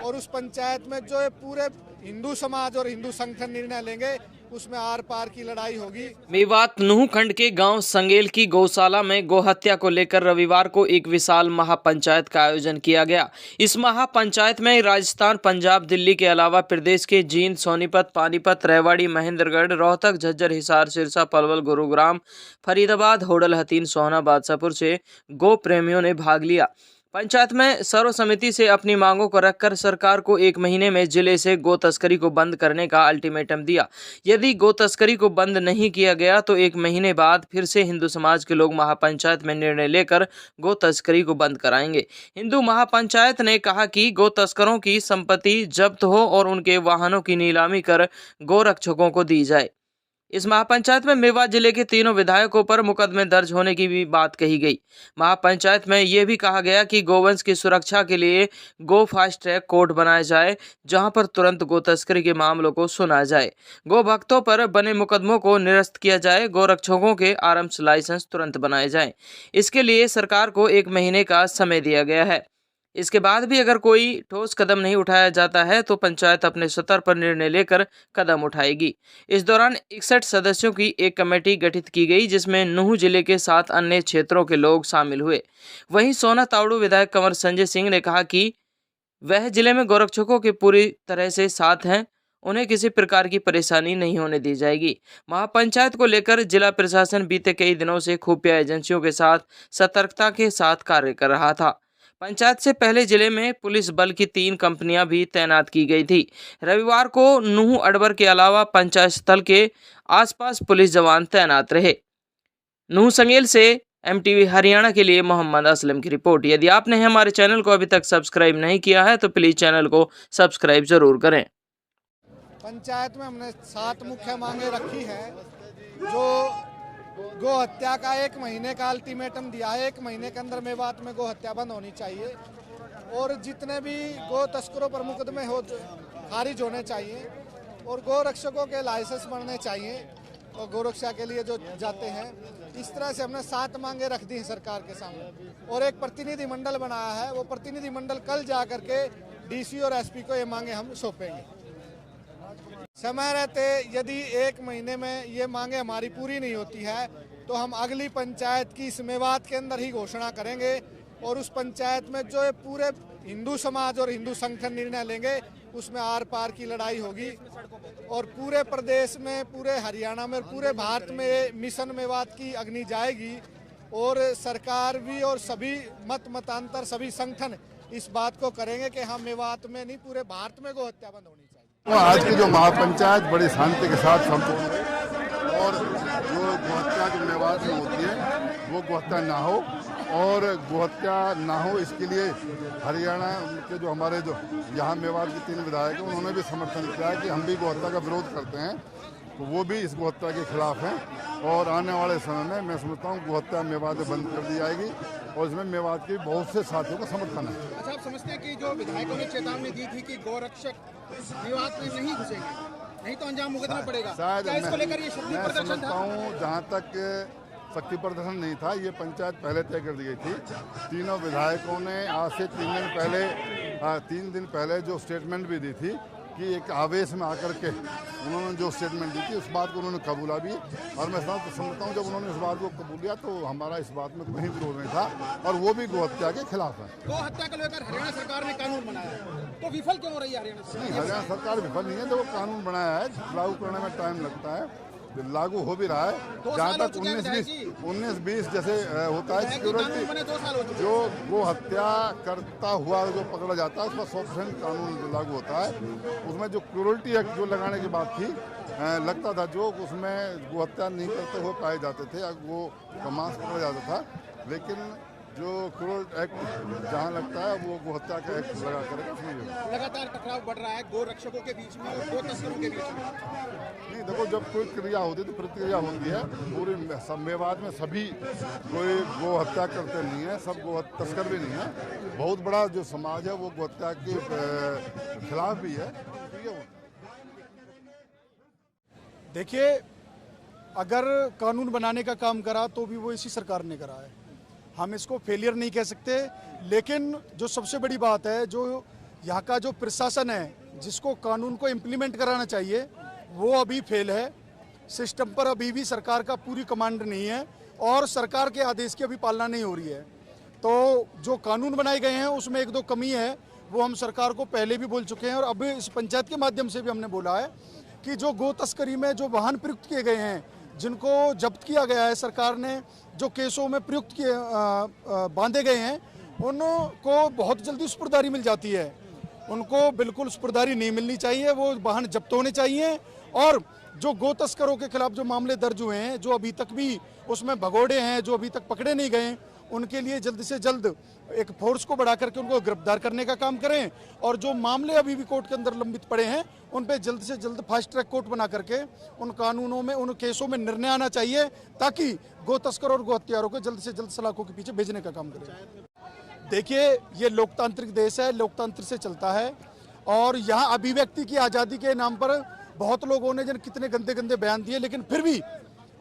और उस पंचायत में जो ये पूरे हिंदू समाज और हिंदू संगठन निर्णय लेंगे उसमें आर पार की लड़ाई होगी। मेवात नूह खंड के गांव संगेल की गौशाला में गौहत्या को लेकर रविवार को एक विशाल महापंचायत का आयोजन किया गया। इस महापंचायत में राजस्थान, पंजाब, दिल्ली के अलावा प्रदेश के जींद, सोनीपत, पानीपत, रेवाड़ी, महेंद्रगढ़, रोहतक, झज्जर, हिसार, सिरसा, पलवल, गुरुग्राम, फरीदाबाद, होडल, हथीन, सोहना, बादशाहपुर से गो प्रेमियों ने भाग लिया। पंचायत में सर्वसम्मति से अपनी मांगों को रखकर सरकार को 1 महीने में जिले से गो तस्करी को बंद करने का अल्टीमेटम दिया। यदि गो तस्करी को बंद नहीं किया गया तो 1 महीने बाद फिर से हिंदू समाज के लोग महापंचायत में निर्णय लेकर गो तस्करी को बंद कराएंगे। हिंदू महापंचायत ने कहा कि गो तस्करों की संपत्ति जब्त हो और उनके वाहनों की नीलामी कर गोरक्षकों को दी जाए। इस महापंचायत में मेवात जिले के तीनों विधायकों पर मुकदमे दर्ज होने की भी बात कही गई। महापंचायत में यह भी कहा गया कि गोवंश की सुरक्षा के लिए गो फास्ट ट्रैक कोर्ट बनाया जाए, जहां पर तुरंत गो तस्करी के मामलों को सुना जाए, गो भक्तों पर बने मुकदमों को निरस्त किया जाए, गोरक्षकों के आरएम्स लाइसेंस तुरंत बनाए जाएं। इसके लिए सरकार को 1 महीने का समय दिया गया है। इसके बाद भी अगर कोई ठोस कदम नहीं उठाया जाता है तो पंचायत अपने स्तर पर निर्णय लेकर कदम उठाएगी। इस दौरान 61 सदस्यों की एक कमेटी गठित की गई, जिसमें नूह जिले के 7 अन्य क्षेत्रों के लोग शामिल हुए। वहीं सोना तावड़ू विधायक कंवर संजय सिंह ने कहा कि वह जिले में गोरक्षकों के पूरी तरह से साथ हैं, उन्हें किसी प्रकार की परेशानी नहीं होने दी जाएगी। महापंचायत को लेकर जिला प्रशासन बीते कई दिनों से खुफिया एजेंसियों के साथ सतर्कता के साथ कार्य कर रहा था। पंचायत से पहले जिले में पुलिस बल की 3 कंपनियां भी तैनात की गई थी। रविवार को नूह अडबर के अलावा पंचायत स्थल के आसपास पुलिस जवान तैनात रहे। नूह संगेल से एमटीवी हरियाणा के लिए मोहम्मद असलम की रिपोर्ट। यदि आपने हमारे चैनल को अभी तक सब्सक्राइब नहीं किया है तो प्लीज चैनल को सब्सक्राइब जरूर करें। पंचायत में हमने 7 मुख्य मांगे रखी है। जो गो हत्या का 1 महीने का अल्टीमेटम दिया है, 1 महीने के अंदर मेवात में गो हत्या बंद होनी चाहिए और जितने भी गो तस्करों पर मुकदमे हो खारिज होने चाहिए और गो रक्षकों के लाइसेंस बनने चाहिए और गोरक्षा के लिए जो जाते हैं। इस तरह से हमने 7 मांगे रख दी हैं सरकार के सामने और एक प्रतिनिधि मंडल बनाया है। वो प्रतिनिधि मंडल कल जा करके डीसी और एसपी को ये मांगे हम सौंपेंगे। समय रहते यदि 1 महीने में ये मांगे हमारी पूरी नहीं होती है तो हम अगली पंचायत की इस मेवात के अंदर ही घोषणा करेंगे और उस पंचायत में जो पूरे हिंदू समाज और हिंदू संगठन निर्णय लेंगे उसमें आर पार की लड़ाई होगी और पूरे प्रदेश में, पूरे हरियाणा में और पूरे भारत में मिशन मेवात की अग्नि जाएगी और सरकार भी और सभी मतांतर सभी संगठन इस बात को करेंगे कि हम मेवात में नहीं पूरे भारत में गो हत्या बंद होनी चाहिए। तो आज की जो महापंचायत बड़ी शांति के साथ संपन्न हुई और जो गोहत्या की मेवात में होती है वो गोहत्या ना हो और गोहत्या ना हो इसके लिए हरियाणा के जो हमारे जो यहाँ मेवात के 3 विधायक हैं उन्होंने भी समर्थन किया है कि हम भी गोहत्या का विरोध करते हैं, तो वो भी इस गोहत्या के खिलाफ हैं और आने वाले समय में मैं समझता हूँ गोहत्या मेवात बंद कर दी जाएगी और इसमें मेवात के बहुत से साथियों का समर्थन है। अच्छा, आप समझते हैं कि जो विधायकों ने चेतावनी दी थी कि गोरक्षक मेवात में नहीं घुसेंगे, नहीं तो अंजाम भुगतना पड़ेगा, शायद इसको लेकर ये शक्ति प्रदर्शन समझता हूँ जहाँ तक शक्ति प्रदर्शन नहीं था, ये पंचायत पहले तय कर दी गई थी। तीनों विधायकों ने आज से 3 दिन पहले जो स्टेटमेंट भी दी थी कि एक आवेश में आकर के उन्होंने जो स्टेटमेंट दी थी उस बात को उन्होंने कबूला भी और मैं समझता हूँ जब उन्होंने इस बात को कबूल किया तो हमारा इस बात में कोई विरोध नहीं था और वो भी गो हत्या के खिलाफ है। गो हत्या को लेकर हरियाणा सरकार ने कानून बनाया है तो विफल क्यों हो रही है हरियाणा सरकार? नहीं, हरियाणा सरकार विफल नहीं है। जो कानून बनाया है लागू करने में टाइम लगता है, लागू हो भी रहा है। जहाँ तक 19-20 जैसे होता है सिक्योरिटी जो गो हत्या करता हुआ जो पकड़ा जाता है उस पर 100% कानून लागू होता है। उसमें जो क्रूरल्टी एक्ट जो लगाने की बात थी लगता था जो उसमें गो हत्या नहीं करते हुए पाए जाते थे या वो का मांस पकड़ा जाता था, लेकिन जो क्रूरल एक्ट जहाँ लगता है वो गो हत्या का एक्ट लगा करेगा। लगातार टकराव बढ़ रहा है गो रक्षकों के बीच में और गो तस्करों के बीच में। नहीं देखो, जब कोई क्रिया होती है तो प्रतिक्रिया होती है। पूरे मेवात में सभी कोई गो हत्या करते नहीं है, सब गो तस्कर भी नहीं है। बहुत बड़ा जो समाज है वो गो हत्या के खिलाफ भी है। देखिए, अगर कानून बनाने का काम करा तो भी वो इसी सरकार ने करा है, हम इसको फेलियर नहीं कह सकते। लेकिन जो सबसे बड़ी बात है, जो यहाँ का जो प्रशासन है, जिसको कानून को इम्प्लीमेंट कराना चाहिए, वो अभी फेल है। सिस्टम पर अभी भी सरकार का पूरी कमांड नहीं है और सरकार के आदेश की अभी पालना नहीं हो रही है। तो जो कानून बनाए गए हैं उसमें एक दो कमी है, वो हम सरकार को पहले भी बोल चुके हैं और अब इस पंचायत के माध्यम से भी हमने बोला है कि जो गो तस्करी में जो वाहन प्रयुक्त किए गए हैं, जिनको जब्त किया गया है, सरकार ने जो केसों में प्रयुक्त किए बांधे गए हैं, उनको बहुत जल्दी सुपुर्दारी मिल जाती है। उनको बिल्कुल सुपुर्दारी नहीं मिलनी चाहिए, वो वाहन जब्त होने चाहिए। और जो गो तस्करों के खिलाफ जो मामले दर्ज हुए हैं, जो अभी तक भी उसमें भगोड़े हैं, जो अभी तक पकड़े नहीं गए, उनके लिए जल्द से जल्द एक फोर्स को बढ़ा करके उनको गिरफ्तार करने का काम करें। और जो मामले अभी भी कोर्ट के अंदर लंबित पड़े हैं, उन पे जल्द से जल्द फास्ट ट्रैक कोर्ट बना करके उन कानूनों में, उन केसों में निर्णय आना चाहिए, ताकि गो तस्कर और गो हत्यारों को जल्द से जल्द सलाखों के पीछे भेजने का काम करें। देखिए, ये लोकतांत्रिक देश है, लोकतंत्र से चलता है और यहाँ अभिव्यक्ति की आज़ादी के नाम पर बहुत लोगों ने जन कितने गंदे गंदे बयान दिए, लेकिन फिर भी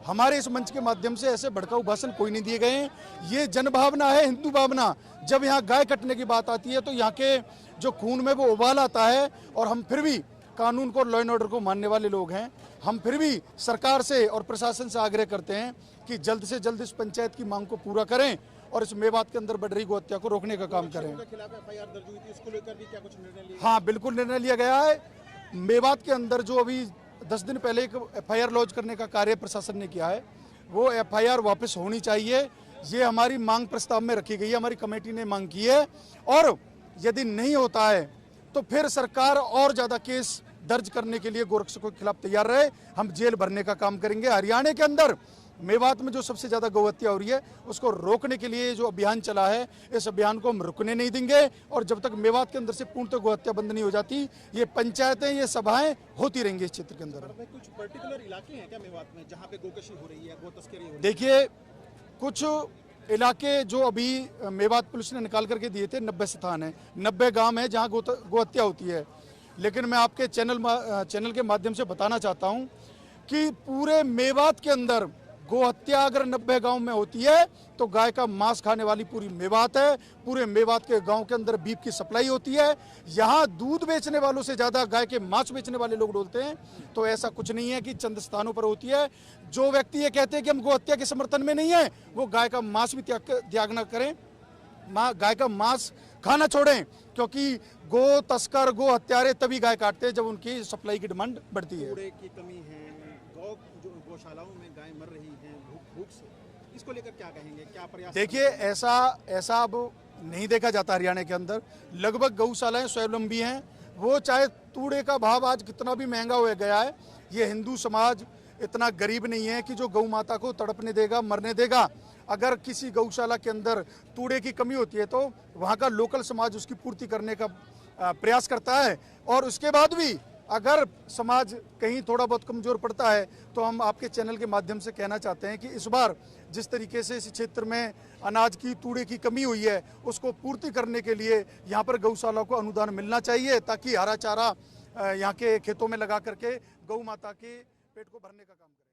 हमारे इस मंच के माध्यम से ऐसे भड़काऊ भाषण कोई नहीं दिए गए हैं। ये जन भावना है, हिंदू भावना। जब यहाँ गाय कटने की बात आती है तो यहाँ के जो खून में वो उबाल आता है और हम फिर भी कानून को, लॉ एंड ऑर्डर को मानने वाले लोग हैं। हम फिर भी सरकार से और प्रशासन से आग्रह करते हैं कि जल्द से जल्द इस पंचायत की मांग को पूरा करें और इस मेवात के अंदर बढ़ रही गो हत्या को रोकने का काम करें। हाँ, बिल्कुल निर्णय लिया गया है। मेवात के अंदर जो अभी 10 दिन पहले एक FIR लॉन्च करने का कार्य प्रशासन ने किया है, वो FIR वापस होनी चाहिए। ये हमारी मांग प्रस्ताव में रखी गई है, हमारी कमेटी ने मांग की है। और यदि नहीं होता है तो फिर सरकार और ज़्यादा केस दर्ज करने के लिए गोरक्षकों के खिलाफ तैयार रहे। हम जेल भरने का काम करेंगे। हरियाणा के अंदर मेवात में जो सबसे ज़्यादा गौ हत्या हो रही है, उसको रोकने के लिए जो अभियान चला है, इस अभियान को हम रुकने नहीं देंगे। और जब तक मेवात के अंदर से पूर्णतः गौ हत्या बंद नहीं हो जाती, ये पंचायतें, ये सभाएं होती रहेंगी इस क्षेत्र के अंदर। कुछ पर्टिकुलर इलाके हैं क्या मेवात में जहाँ पे गोकशी हो रही है, गो तस्करी हो रही है? देखिए, कुछ इलाके जो अभी मेवात पुलिस ने निकाल करके दिए थे, 90 स्थान है, 90 गांव है जहां गो हत्या होती है। लेकिन मैं आपके चैनल के माध्यम से बताना चाहता हूं कि पूरे मेवात के अंदर गो हत्या अगर 90 गांव में होती है तो गाय का मांस खाने वाली पूरी मेवात है। पूरे मेवात के गांव के अंदर बीफ की सप्लाई होती है। यहाँ दूध बेचने वालों से ज़्यादा गाय के मांस बेचने वाले लोग डोलते हैं। तो ऐसा कुछ नहीं है कि चंद स्थानों पर होती है। जो व्यक्ति ये कहते हैं कि हम गो हत्या के समर्थन में नहीं है, वो गाय का मांस भी त्याग न करें, गाय का मांस खाना छोड़ें। क्योंकि गो तस्कर, गो हत्यारे तभी गाय काटते हैं जब उनकी सप्लाई की डिमांड बढ़ती है। कूड़े की कमी है, गौशालाओं में गाय मर रही हैं भूख से, इसको लेकर क्या कहेंगे, क्या प्रयास? देखिए, ऐसा अब नहीं देखा जाता हरियाणा के अंदर। लगभग गौशालाएं स्वावलंबी हैं। वो चाहे तूड़े का भाव आज कितना भी महंगा हो गया है, ये हिंदू समाज इतना गरीब नहीं है कि जो गौ माता को तड़पने देगा, मरने देगा। अगर किसी गौशाला के अंदर तूड़े की कमी होती है तो वहाँ का लोकल समाज उसकी पूर्ति करने का प्रयास करता है। और उसके बाद भी अगर समाज कहीं थोड़ा बहुत कमज़ोर पड़ता है तो हम आपके चैनल के माध्यम से कहना चाहते हैं कि इस बार जिस तरीके से इस क्षेत्र में अनाज की, तूड़े की कमी हुई है, उसको पूर्ति करने के लिए यहाँ पर गौशाला को अनुदान मिलना चाहिए, ताकि हरा चारा यहाँ के खेतों में लगा करके गौ माता के पेट को भरने का काम करें।